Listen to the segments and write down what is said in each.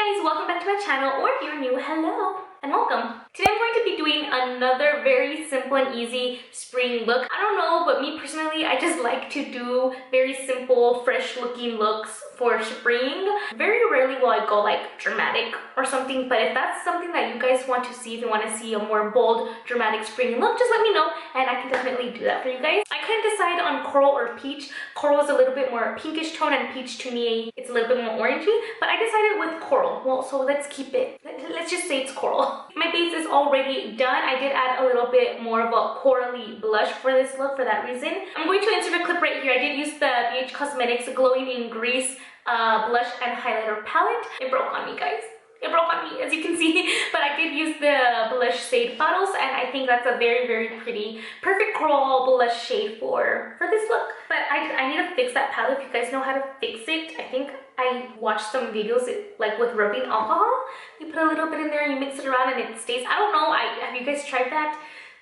guys, welcome back to my channel, or if you're new, hello and welcome. Today I'm going to be doing another very simple and easy spring look. I don't know, but me personally, I just like to do very simple, fresh looking looks for spring. Very rarely will I go like dramatic or something, but if that's something that you guys want to see, if you want to see a more bold, dramatic spring look, just let me know and I can definitely do that for you guys. I couldn't decide on coral or peach. Coral is a little bit more pinkish tone and peach to me, it's a little bit more orangey, but I decided with coral. Well, so let's keep it. Let's just say it's coral. My base is already done. I did add a little bit more of a corally blush for this look for that reason. I'm going to insert a clip right here. I did use the Beige Cosmetics Glowing in Grease blush and highlighter palette. It broke on me, guys. It broke on me, as you can see, but I did use the blush shade Paros, and I think that's a very, very pretty, perfect coral blush shade for this look. But I need to fix that palette. If you guys know how to fix it, I think I watched some videos like with rubbing alcohol. You put a little bit in there and you mix it around and it stays. I don't know. Have you guys tried that?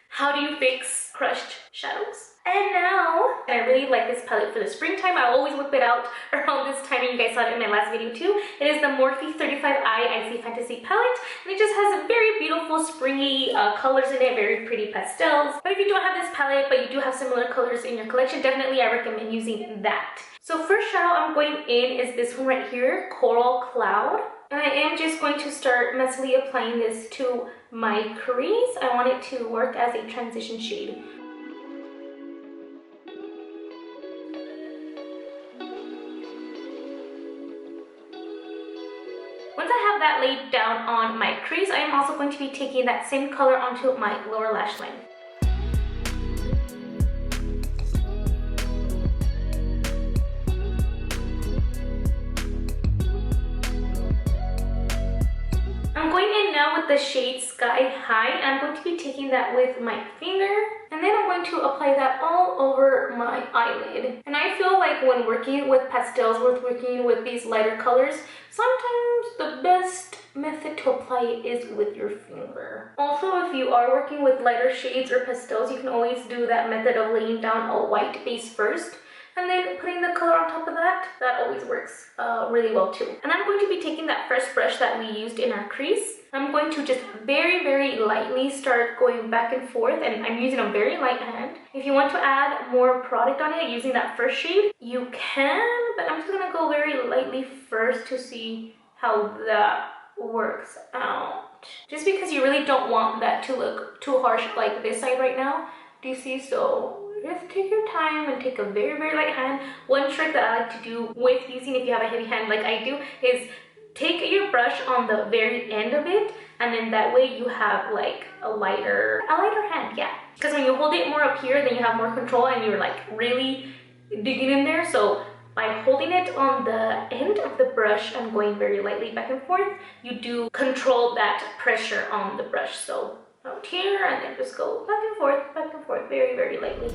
How do you fix crushed shadows? And now, I really like this palette for the springtime. I always whip it out around this time, and you guys saw it in my last video too. It is the Morphe 35i Icy Fantasy palette, and it just has very beautiful springy colors in it, very pretty pastels. But if you don't have this palette, but you do have similar colors in your collection, definitely I recommend using that. So first shadow I'm going in is this one right here, Coral Cloud. And I am just going to start messily applying this to my crease. I want it to work as a transition shade. Once I have that laid down on my crease, I am also going to be taking that same color onto my lower lash line. I'm going in now with the shade Sky High, and I'm going to be taking that with my finger, and then I'm going to apply that all over my eyelid. And I feel like when working with pastels, working with these lighter colors, sometimes the best method to apply it is with your finger. Also, if you are working with lighter shades or pastels, you can always do that method of laying down a white base first and then putting the color on top of that. That always works really well too. And I'm going to be taking that first brush that we used in our crease. I'm going to just very, very lightly start going back and forth, and I'm using a very light hand. If you want to add more product on it using that first shade, you can, but I'm just gonna go very lightly first to see how that works out. Just because you really don't want that to look too harsh like this side right now. Do you see? So just take your time and take a very, very light hand. One trick that I like to do with using, if you have a heavy hand like I do, is take your brush on the very end of it, and then that way you have like a lighter hand, yeah. Because when you hold it more up here, then you have more control and you're like really digging in there. So by holding it on the end of the brush and going very lightly back and forth, you do control that pressure on the brush. So out here, and then just go back and forth, very, very lightly.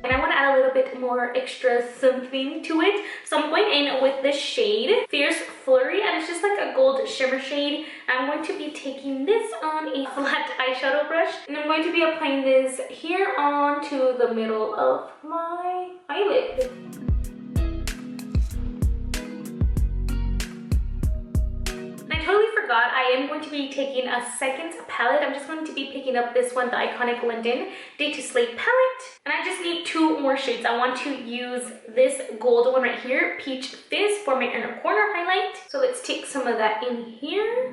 And I want to add a little bit more extra something to it. So I'm going in with the shade Fierce Flurry, and it's just like a gold shimmer shade. I'm going to be taking this on a flat eyeshadow brush, and I'm going to be applying this here onto the middle of my eyelid. I totally forgot, I am going to be taking a second palette. I'm just going to be picking up this one, the Iconic London Day to Slay palette. And I just need two more shades. I want to use this gold one right here, Peach Fizz, for my inner corner highlight. So let's take some of that in here.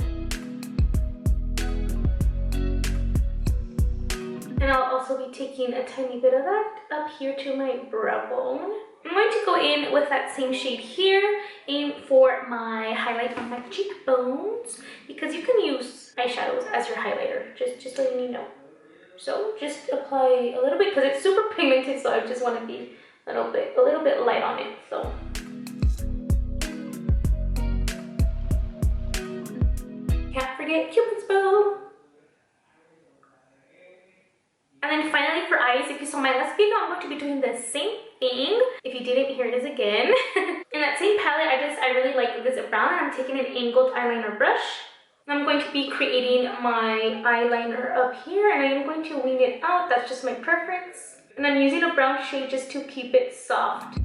And I'll also be taking a tiny bit of that up here to my brow bone. I'm going to go in with that same shade here, aim for my highlight on my cheekbones, because you can use eyeshadows as your highlighter, just letting you know. So just apply a little bit, because it's super pigmented, so I just want to be a little bit light on it. So can't forget Cupid's bow. And then finally for eyes, if you saw my last video, I'm going to be doing the same thing. If you didn't, here it is again. In that same palette, I really like this brown, and I'm taking an angled eyeliner brush. I'm going to be creating my eyeliner up here, and I am going to wing it out. That's just my preference. And I'm using a brown shade just to keep it soft.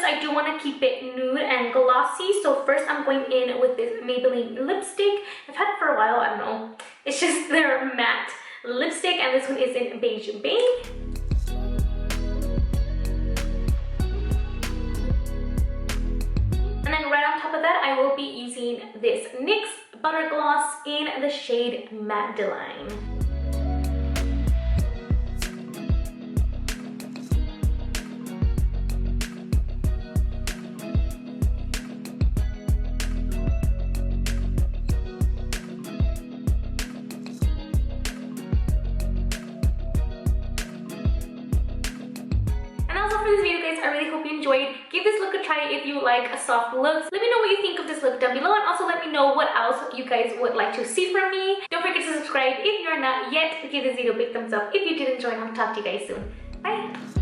I do want to keep it nude and glossy, so first I'm going in with this Maybelline lipstick. I've had it for a while, I don't know. It's just their matte lipstick, and this one is in Beige. And then right on top of that, I will be using this NYX Butter Gloss in the shade Madeleine. For this video, guys, I really hope you enjoyed. Give this look a try if you like a soft look. Let me know what you think of this look down below, and also let me know what else you guys would like to see from me. Don't forget to subscribe if you're not yet. Give this video a big thumbs up if you did enjoy, and I'll talk to you guys soon. Bye!